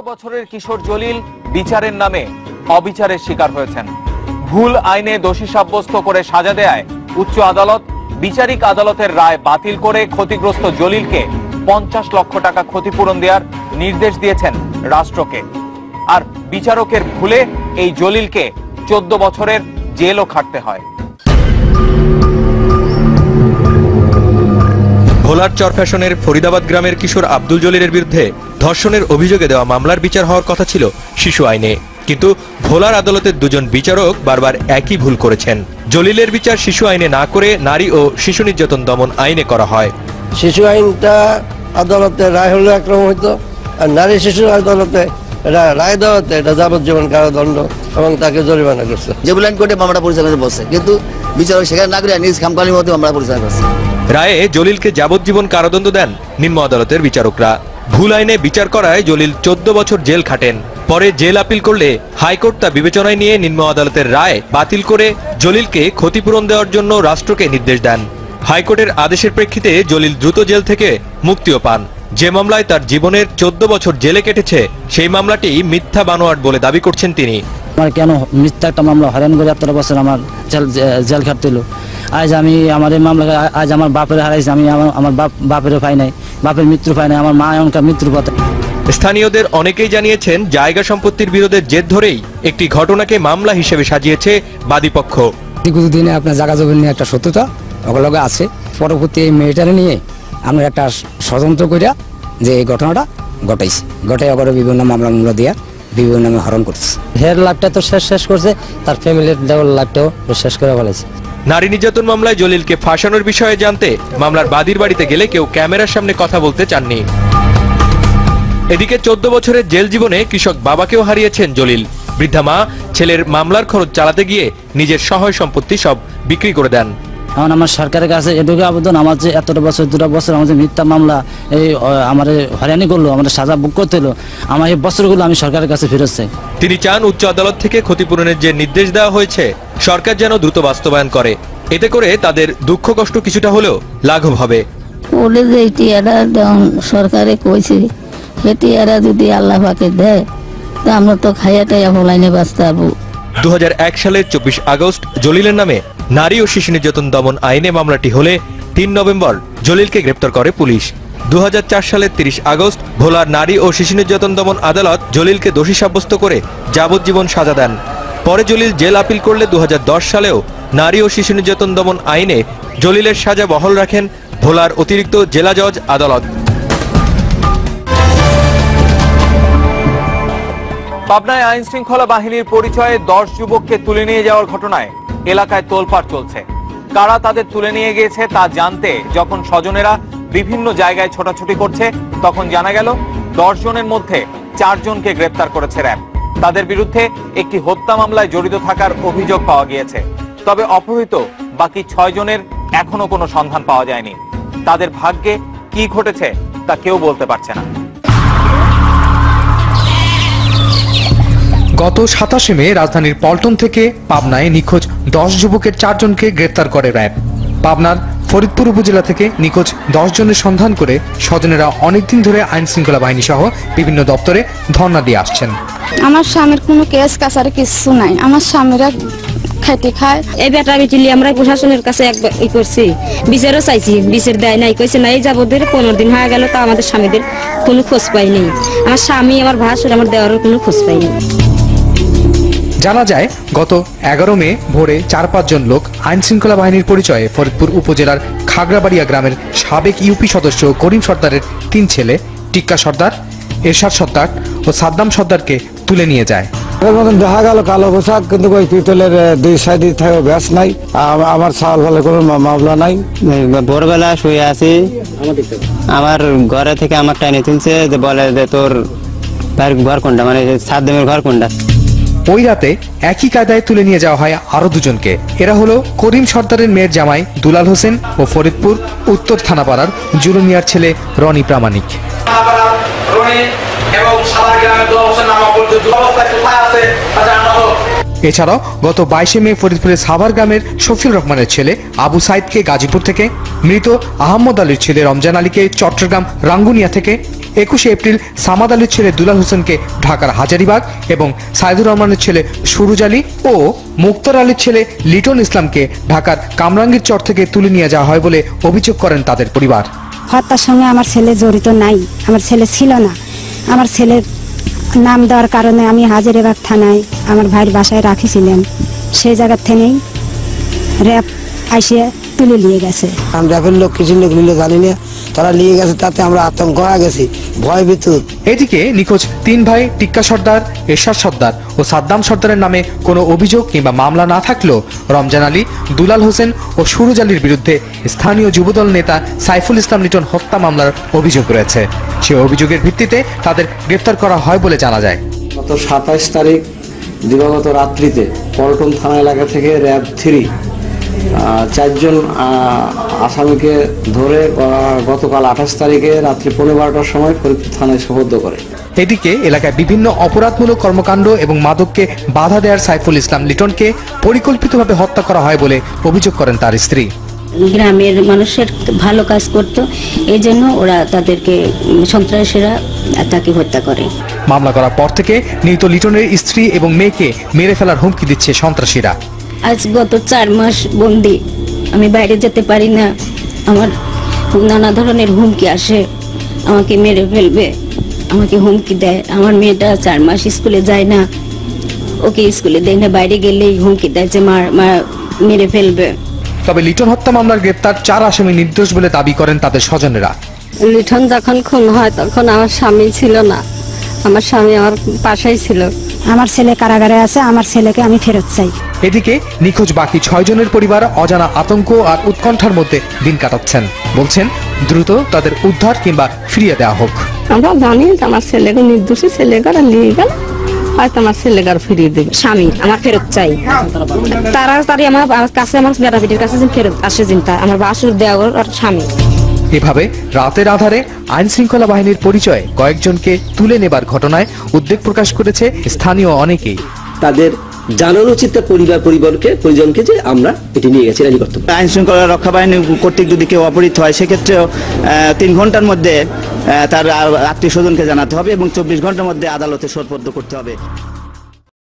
বছরের কিশোর জলিল বিচারের নামে অবিচারের শিকার হয়েছেন। ভুল আইনে দোষী সাব্যস্ত করে সাজা দেয় উচ্চ আদালত। বিচারিক আদালতের রায় বাতিল করে ক্ষতিগ্রস্ত জলিলকে 50 লক্ষ টাকা ক্ষতিপূরণ দেওয়ার নির্দেশ দিয়েছেন রাষ্ট্রকে। আর বিচারকের ভুলে এই জলিলকে 14 বছরের জেলও খাটতে হয়। ভোলার চরফ্যাশনের ফরিদাবাদ গ্রামের কিশোর আব্দুল জলিলের বিরুদ্ধে ধর্ষণের অভিযোগে দেওয়া মামলার বিচার হওয়ার কথা ছিল শিশু আইনে, কিন্তু ভোলার আদালতের দুজন বিচারক বারবার একই ভুল করেছেন। জলিলের বিচার শিশু আইনে না করে নারী ও শিশু নির্যাতন দমন আইনে করা হয়। শিশু আইনটা আদালতে রায় হলে একরকম হইতো, আর নারী শিশু আদালতে রায় দেওয়াতে এটা যাবজ্জীবন কারাদণ্ড এবং তাকে জরিমানা করছে। যেগুলো আইন কোর্টে মামলা পরিচালনা বলছে, কিন্তু বিচারক সেখানে না করে নিজ খামখালির মধ্যে মামলা পরিচালনা করছে। রায়ে জলিলকে যাবজ্জীবন কারাদণ্ড দেন নিম্ন আদালতের বিচারকরা। ভুল আইনে বিচার করায় জলিল 14 বছর জেল খাটেন। পরে জেল আপিল করলে হাইকোর্ট তা বিবেচনায় নিয়ে নিম্ন আদালতের রায় বাতিল করে জলিলকে ক্ষতিপূরণ দেওয়ার জন্য রাষ্ট্রকে নির্দেশ দেন। হাইকোর্টের আদেশের প্রেক্ষিতে জলিল দ্রুত জেল থেকে মুক্তিও পান। যে মামলায় তার জীবনের 14 বছর জেলে কেটেছে সেই মামলাটি মিথ্যা বানোয়াট বলে দাবি করছেন তিনি। আমার কেন মিথ্যা একটা মামলা হয়রান করে 17 বছর আমার জেল খাটতে হলো। আজ আমি আমার এই মামলা, আজ আমার বাপের হারাইছি, আমি আমার বাপেরও পাই নাই, বাপের মৃত্যু পাই নাই, আমার মা এমনকার মৃত্যুর পথে। স্থানীয়দের অনেকেই জানিয়েছেন জায়গা সম্পত্তির বিরোধের জের ধরেই একটি ঘটনাকে মামলা হিসেবে সাজিয়েছে বাদীপক্ষ। দীর্ঘদিনে আপনার জায়গা জমি নিয়ে একটা সত্যতা ওগুলোকে আছে। পরবর্তী এই মেয়েটারে নিয়ে আমরা একটা ষড়যন্ত্র করিয়া যে এই ঘটনাটা ঘটাই অগরে বিভিন্ন মামলা দিয়া বিভিন্ন নামে হরণ করছে। হের লাখটা তো শেষ করছে, তার ফ্যামিলির দেওয়ার লাখটাও শেষ করে ফেলেছে। নারী নির্যাতন মামলায় জলিলকে ফাঁসানোর বিষয়ে জানতে মামলার বাদীর বাড়িতে গেলে কেউ ক্যামেরার সামনে কথা বলতে চাননি। এদিকে 14 বছরের জেল জীবনে কৃষক বাবাকেও হারিয়েছেন জলিল। বৃদ্ধা মা ছেলের মামলার খরচ চালাতে গিয়ে নিজের সহায় সম্পত্তি সব বিক্রি করে দেন। এখন আমার সরকারের কাছে এটুকু আবেদন, আমার যে এতটা বছর 2 বছর আমার যে মিথ্যা মামলা এই আমার হয়রানি করলো, আমার সাজা বুক করতে হলো, আমার এই বছরগুলো আমি সরকারের কাছে ফেরত চাই। তিনি চান উচ্চ আদালত থেকে ক্ষতিপূরণের যে নির্দেশ দেওয়া হয়েছে সরকার যেন দ্রুত বাস্তবায়ন করে। এতে করে তাদের দুঃখ কষ্ট কিছুটা হলেও লাঘব হবে। ওলে যে টিয়ারা সরকারে কইছে, হে টিয়ারা যদি আল্লাহ পাকে দেয় তা আমরা তো খাইয়া টাইয়া ফলাইনে বাঁচতে পারবো। 2001 সালের 24 আগস্ট জলিলের নামে নারী ও শিশু নির্যাতন দমন আইনে মামলাটি হলে 3 নভেম্বর জলিলকে গ্রেপ্তার করে পুলিশ। 2004 সালের 30 আগস্ট ভোলার নারী ও শিশু নির্যাতন দমন আদালত জলিলকে দোষী সাব্যস্ত করে যাবজ্জীবন সাজা দেন। পরে জলিল জেল আপিল করলে 2010 সালেও নারী ও শিশু নির্যাতন দমন আইনে জলিলের সাজা বহাল রাখেন ভোলার অতিরিক্ত জেলা জজ আদালত। পাবনায় আইন শৃঙ্খলা বাহিনীর পরিচয়ে 10 যুবককে তুলে নিয়ে যাওয়ার ঘটনায় এলাকায় তোলপাড় চলছে। কারা তাদের তুলে নিয়ে গিয়েছে তা জানতে যখন স্বজনেরা বিভিন্ন জায়গায় ছোটাছুটি করছে, তখন জানা গেল 10 জনের মধ্যে 4 জনকে গ্রেপ্তার করেছে র্যাব। তাদের বিরুদ্ধে একটি হত্যা মামলায় জড়িত থাকার অভিযোগ পাওয়া গিয়েছে। তবে অপহৃত বাকি 6 জনের এখনো কোনো সন্ধান পাওয়া যায়নি। তাদের ভাগ্যে কি ঘটেছে তা কেউ বলতে পারছে না। গত 27 মে রাজধানীর পল্টন থেকে পাবনায় নিখোঁজ 10 যুবকের 4 জনকে গ্রেপ্তার করে র্যাব। পাবনার ফরিদপুর উপজেলা থেকে নিখোঁজ 10 জনের সন্ধান করে স্বজনেরা অনেকদিন ধরে আইন শৃঙ্খলা বাহিনী সহ বিভিন্ন দপ্তরে ধর্ণা দিয়ে আসছেন। আমার স্বামীর কোনো কেস কাছারি কিছু নাই, আমার স্বামীরা খেতে খায়। এই বেটা বেটিলি আমরা প্রশাসনের কাছে একবার করছি, বিচারও চাইছি, বিচার দেয় নাই, কইছে না এই যাবদের 15 দিন হয়ে গেল তা আমাদের স্বামীদের কোনো খোঁজ পাইনি। আমার স্বামী, আমার ভাসুর, আমার দেওয়ারের কোনো খোঁজ পাইনি। জানা যায় গত 11 মে ভোরে 4-5 জন লোক আইন শৃঙ্খলা বাহিনীর পরিচয়ে ফরিদপুর উপজেলার খাগড়াবাড়িয়া গ্রামের সাবেক ইউপি সদস্য করিম সর্দারের 3 ছেলে টিক্কা সর্দার, এরশাদ সর্দার ও সাদ্দাম সর্দারকে তুলে নিয়ে যায়। দেখা গেল কালো পোশাক, কিন্তু ওই পিতলের 2 সাইডে থাকে ব্যাস নাই। আমার সাল ফলে কোনো মামলা নাই। ভোরবেলা শুয়ে আছি, আমার ঘরে থেকে আমার টাইনে তুলছে, যে বলে যে তোর ঘর কোনটা, মানে সাদ্দামের ঘর কোনটা। ওই রাতে একই কায়দায় তুলে নিয়ে যাওয়া হয় আরো 2 জনকে। এরা হলো করিম সর্দারের মেয়ের জামাই দুলাল হোসেন ও ফরিদপুর উত্তর থানাপাড়ার জুলুমিয়ার ছেলে রনি প্রামাণিক। এছাড়াও গত 22 মে ফরিদপুরের সাভার গ্রামের শফিউর রহমানের ছেলে আবু সাইদকে গাজীপুর থেকে, মৃত আহমদ আলীর ছেলে রমজান আলীকে চট্টগ্রাম রাঙ্গুনিয়া থেকে, 21 এপ্রিল সামাদ আলীর ছেলে দুলাল হোসেনকে ঢাকার হাজারীবাগ এবং সাইদুর রহমানের ছেলে সুরুজ আলী ও মুক্তার আলীর ছেলে লিটন ইসলামকে ঢাকার কামরাঙ্গীর চর থেকে তুলে নিয়ে যাওয়া হয় বলে অভিযোগ করেন তাদের পরিবার। হত্যার সঙ্গে আমার ছেলে জড়িত নাই, আমার ছেলে ছিল না। আমার ছেলের নাম দেওয়ার কারণে আমি হাজারীবাগ থানায় আমার ভাইয়ের বাসায় রাখিছিলাম, সেই জায়গার থেকেই র্যাব আইসে তুলে নিয়ে গেছে। আমরা র্যাবের লোক কিছু লোক নিলে জানি না, তারা নিয়ে গেছে, তাতে আমরা আতঙ্ক হয়ে গেছি, ভয় বিদ্যুৎ। এদিকে নিখোঁজ 3 ভাই টিক্কা সর্দার, এরশাদ সর্দার ও সাদ্দাম সর্দারের নামে কোনো অভিযোগ কিংবা মামলা না থাকলেও রমজান আলী, দুলাল হোসেন ও সুরুজ আলীর বিরুদ্ধে স্থানীয় যুবদল নেতা সাইফুল ইসলাম লিটন হত্যা মামলার অভিযোগ রয়েছে। সে অভিযোগের ভিত্তিতে তাদের গ্রেফতার করা হয় বলে জানা যায়। গত 27 তারিখ দিবাগত রাত্রিতে পল্টন থানা এলাকা থেকে র্যাব 3 4 জন আসামিকে ধরে গতকাল 28 তারিখে রাত্রি 12:15টার সময় ফরিদপুর থানায় সোপর্দ করে। এদিকে এলাকায় বিভিন্ন অপরাধমূলক কর্মকাণ্ড এবং মাদককে বাধা দেওয়ার সাইফুল ইসলাম লিটনকে পরিকল্পিতভাবে হত্যা করা হয় বলে অভিযোগ করেন তার স্ত্রী। গ্রামের মানুষের ভালো কাজ করত, এই জন্য ওরা তাদেরকে সন্ত্রাসীরা তাকে হত্যা করে। মামলা করার পর থেকে নিহত লিটনের স্ত্রী এবং মেয়েকে মেরে ফেলার হুমকি দিচ্ছে সন্ত্রাসীরা। আজ গত 4 মাস বন্দি, আমি বাইরে যেতে পারি না, আমার নানা ধরনের হুমকি আসে, আমাকে মেরে ফেলবে, আমাকে হুমকি দেয়। আমার মেয়েটা 4 মাস স্কুলে যায় না, ওকে স্কুলে দেয় না, বাইরে গেলেই হুমকি দেয় যে মেরে ফেলবে। তবে লিটন হত্যা মামলার গ্রেপ্তার 4 আসামি নির্দোষ বলে দাবি করেন তাদের স্বজনেরা। লিটন যখন খুন হয় তখন আমার স্বামী ছিল না, আমার স্বামী আমার পাশেই ছিল। আমার ছেলে কারাগারে আছে, আমার ছেলেকে আমি ফেরত চাই। এদিকে নিখোঁজ বাকি 6 জনের পরিবার অজানা আতঙ্ক আর উৎকণ্ঠার মধ্যে দিন কাটাচ্ছেন। বলছেন দ্রুত তাদের উদ্ধার কিংবা ফিরিয়ে দেওয়া হোক। আমরা জানি আমার ছেলেকে নির্দোষী ছেলেকে নিয়ে গেল, হয়তো আমার ছেলেকে ফিরিয়ে দেবে। স্বামী আমার ফেরত চাই, তাড়াতাড়ি আমার কাছে, আমার বেটাপিটির কাছে ফেরত আসে চিন্তা, আমার বাসুর দেওয়ার আর স্বামী। এভাবে রাতের আধারে আইন শৃঙ্খলা বাহিনীর পরিচয়ে কয়েকজনকে তুলে নেবার ঘটনায় উদ্বেগ প্রকাশ করেছে স্থানীয় অনেকেই। তাদের জানানো উচিত পরিজনকে যে আমরা এটি নিয়ে গেছি রাজি করতে। আইন শৃঙ্খলা রক্ষা বাহিনী কর্তৃক যদি কেউ অপহৃত হয় সেক্ষেত্রেও 3 ঘন্টার মধ্যে তার আত্মীয় স্বজনকে জানাতে হবে এবং 24 ঘন্টার মধ্যে আদালতে সোপর্দ করতে হবে।